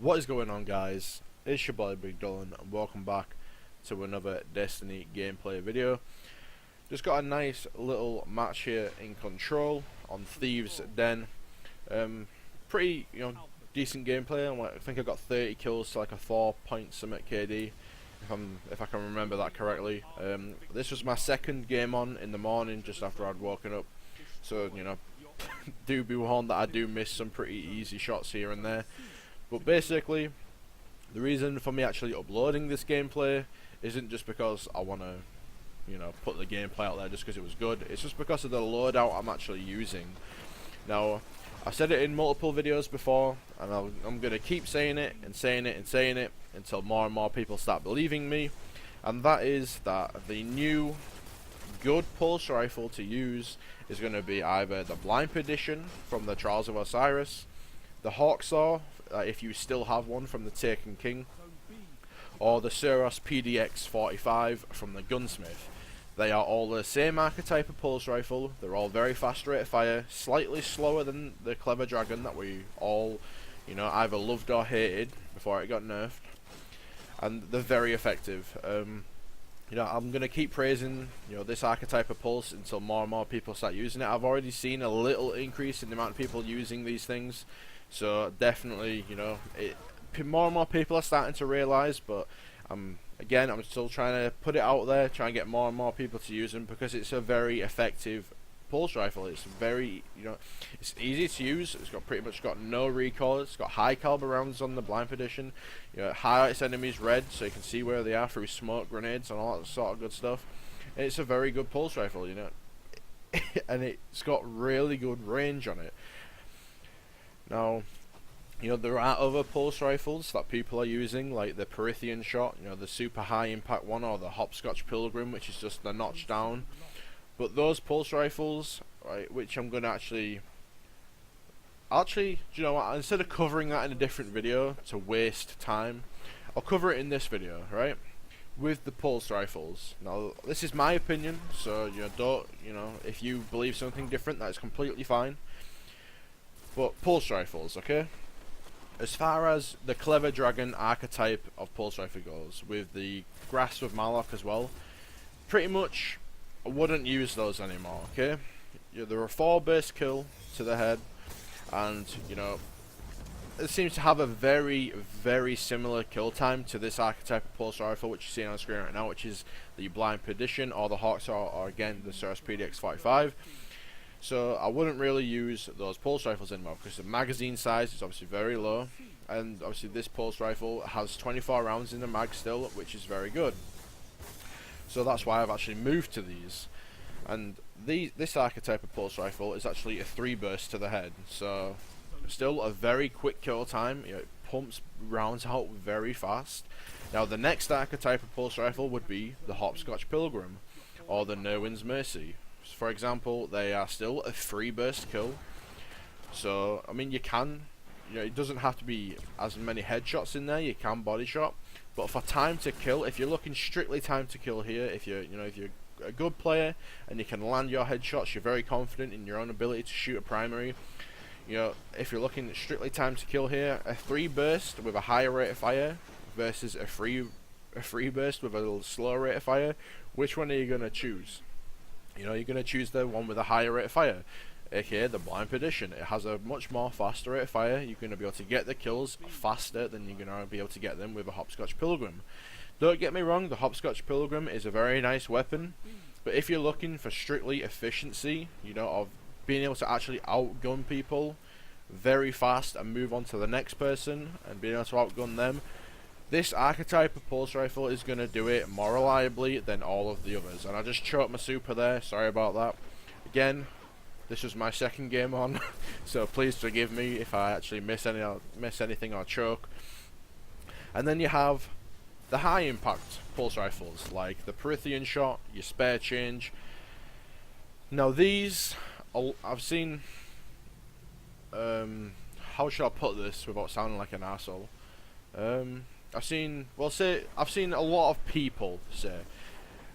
What is going on, guys? It's your boy Big Dylan and welcome back to another Destiny gameplay video. Just got a nice little match here in Control on Thieves' Den. Pretty, decent gameplay. I think I got 30 kills to like a 4-point summit KD, if I can remember that correctly. This was my second game on in the morning just after I'd woken up, so do be warned that I do miss some pretty easy shots here and there. But basically, the reason for me actually uploading this gameplay isn't just because I want to, put the gameplay out there just because it was good. It's just because of the loadout I'm actually using. Now, I've said it in multiple videos before, and I'm going to keep saying it and saying it and saying it until more and more people start believing me. And that is that the new good pulse rifle to use is going to be either the Blimp edition from the Trials of Osiris, the Hawksaw, if you still have one from the Taken King, or the Suros PDX 45 from the Gunsmith. They are all the same archetype of pulse rifle. They're all very fast rate of fire, slightly slower than the Clever Dragon that we all, either loved or hated before it got nerfed. And they're very effective. I'm going to keep praising, this archetype of pulse until more and more people start using it. I've already seen a little increase in the amount of people using these things. So definitely, more and more people are starting to realise, but again, I'm still trying to put it out there, try and get more and more people to use them because it's a very effective pulse rifle. It's very, it's easy to use. It's got pretty much got no recoil. It's got high caliber rounds on the Blimp edition. It highlights enemies red so you can see where they are through smoke grenades and all that sort of good stuff. And it's a very good pulse rifle, and it's got really good range on it. Now, there are other pulse rifles that people are using, like the Parisian shot, the super high impact one, or the Hopscotch Pilgrim, which is just the notch down. But those pulse rifles, right, which I'm going to actually, do you know what, instead of covering that in a different video to waste time, I'll cover it in this video, right, with the pulse rifles. Now, this is my opinion, so, if you believe something different, that is completely fine. But pulse rifles, okay? As far as the Clever Dragon archetype of pulse rifle goes, with the Grasp of Malok as well, pretty much I wouldn't use those anymore, okay? They're a 4-burst kill to the head, and, it seems to have a very, very similar kill time to this archetype of pulse rifle, which you see on the screen right now, which is the Blimp edition, or the Hawksaw, or again, the Suros PDX 45. So I wouldn't really use those pulse rifles anymore because the magazine size is obviously very low, and obviously this pulse rifle has 24 rounds in the mag still, which is very good. So that's why I've actually moved to these. And this archetype of pulse rifle is actually a 3-burst to the head, so still a very quick kill time. It pumps rounds out very fast. Now the next archetype of pulse rifle would be the Hopscotch Pilgrim or the Nerwin's Mercy. For example, they are still a 3-burst kill. So, I mean, you can, it doesn't have to be as many headshots in there. You can body shot, but for time to kill, if you're looking strictly time to kill here, if you're a good player and you can land your headshots, you're very confident in your own ability to shoot a primary. If you're looking at strictly time to kill here, a 3-burst with a higher rate of fire versus a 3-burst with a little slower rate of fire, which one are you gonna choose? You're going to choose the one with a higher rate of fire, aka the Blimp edition. It has a much more faster rate of fire. You're going to be able to get the kills faster than you're going to be able to get them with a Hopscotch Pilgrim. Don't get me wrong, the Hopscotch Pilgrim is a very nice weapon, but if you're looking for strictly efficiency, of being able to actually outgun people very fast and move on to the next person and being able to outgun them, this archetype of pulse rifle is going to do it more reliably than all of the others. And I just choked my super there, sorry about that. Again, this was my second game on, so please forgive me if I actually miss anything or choke. And then you have the high impact pulse rifles, like the Parisian shot, your spare change. Now these, I've seen, how should I put this without sounding like an arsehole? I've seen a lot of people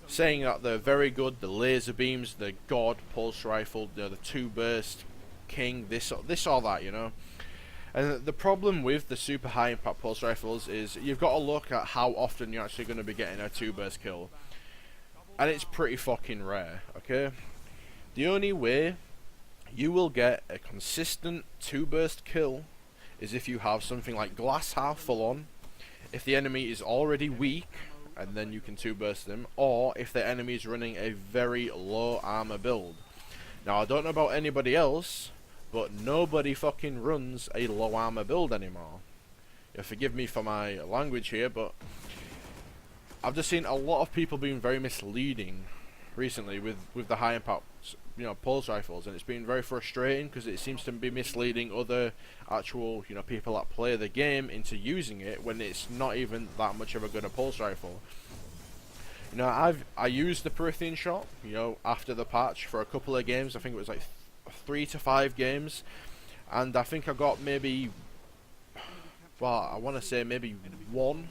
saying that they're very good. The laser beams, the God pulse rifle, the 2-burst King, this or that, And the problem with the super high impact pulse rifles is you've got to look at how often you're actually going to be getting a 2-burst kill. And it's pretty fucking rare, okay? The only way you will get a consistent 2-burst kill is if you have something like glass half full on, if the enemy is already weak, and then you can 2-burst them, or if the enemy is running a very low armor build. Now I don't know about anybody else, but nobody fucking runs a low armor build anymore. Forgive me for my language here, but I've just seen a lot of people being very misleading recently with the high impact, you know, pulse rifles, and it's been very frustrating because it seems to be misleading other actual, you know, people that play the game into using it when it's not even that much of a good pulse rifle. You know, I used the Parisian shot, you know, after the patch for a couple of games. I think it was like 3 to 5 games, and I think I got maybe, well, I want to say maybe 1,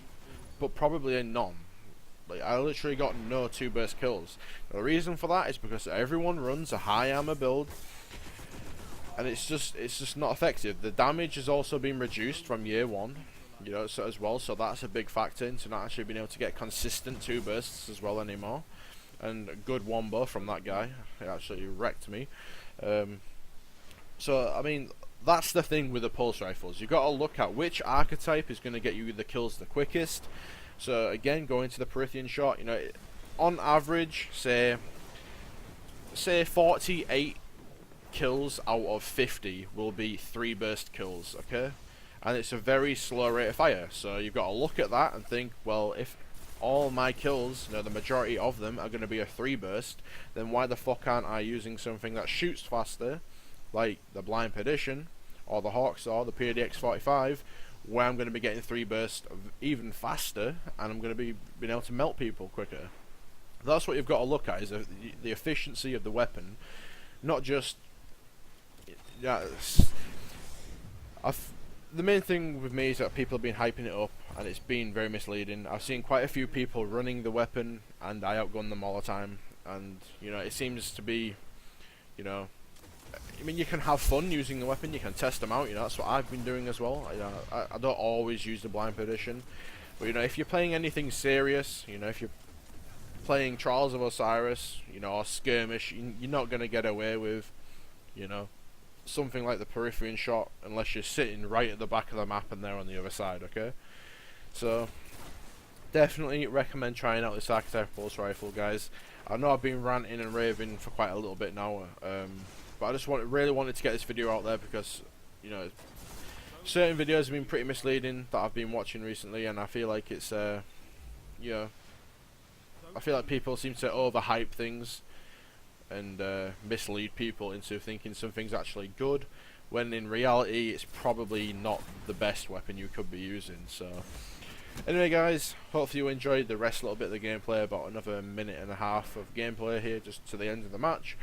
but probably a none. Like, I literally got no 2-burst kills. The reason for that is because everyone runs a high armor build, and it's just not effective. The damage has also been reduced from year 1, you know, so as well. So that's a big factor into not actually being able to get consistent 2-bursts as well anymore. And a good wombo from that guy. He actually wrecked me. So I mean, that's the thing with the pulse rifles. You've got to look at which archetype is going to get you the kills the quickest. So again, going to the Parisian shot, you know, on average, say 48 kills out of 50 will be 3-burst kills, okay? And it's a very slow rate of fire. So you've got to look at that and think, well, if all my kills, you know, the majority of them are going to be a 3-burst, then why the fuck aren't I using something that shoots faster, like the Blind Perdition, or the Hawks, or the PDX-45, where I'm going to be getting 3-burst even faster, and I'm going to be being able to melt people quicker. That's what you've got to look at, is the efficiency of the weapon, not just... Yeah, the main thing with me is that people have been hyping it up, and it's been very misleading. I've seen quite a few people running the weapon, and I outgun them all the time, and, you know, it seems to be, you know... I mean, you can have fun using the weapon, you can test them out, you know, that's what I've been doing as well. You know, I don't always use the Blind Perdition, but, you know, if you're playing anything serious, you know, if you're playing Trials of Osiris, you know, or Skirmish, you're not going to get away with, you know, something like the Peripheral shot unless you're sitting right at the back of the map and they're on the other side, okay? So, definitely recommend trying out this archetype pulse rifle, guys. I know I've been ranting and raving for quite a little bit now, but I just really wanted to get this video out there because, you know, certain videos have been pretty misleading that I've been watching recently, and I feel like it's, you know, I feel like people seem to overhype things and mislead people into thinking something's actually good, when in reality it's probably not the best weapon you could be using. So, anyway guys, hopefully you enjoyed the rest little bit of the gameplay, about another minute and a half of gameplay here just to the end of the match.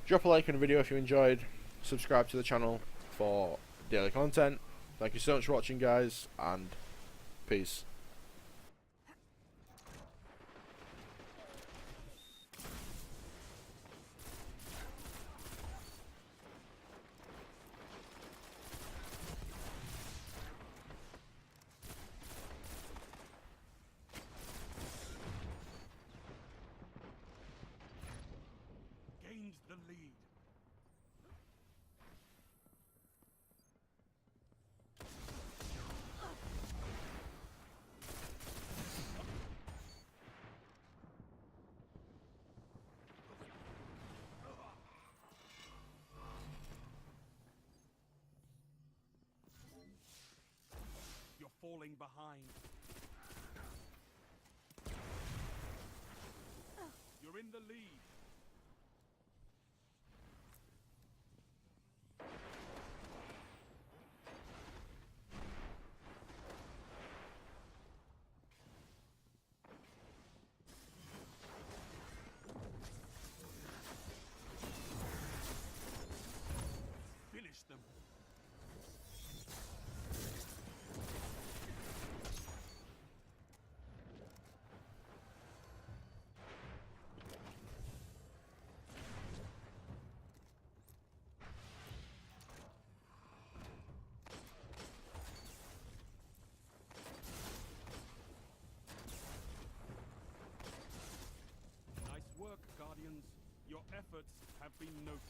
Drop a like on the video if you enjoyed, subscribe to the channel for daily content. Thank you so much for watching, guys, and peace. Gains the lead. You're falling behind. You're in the lead. Finish them. Your efforts have been noted.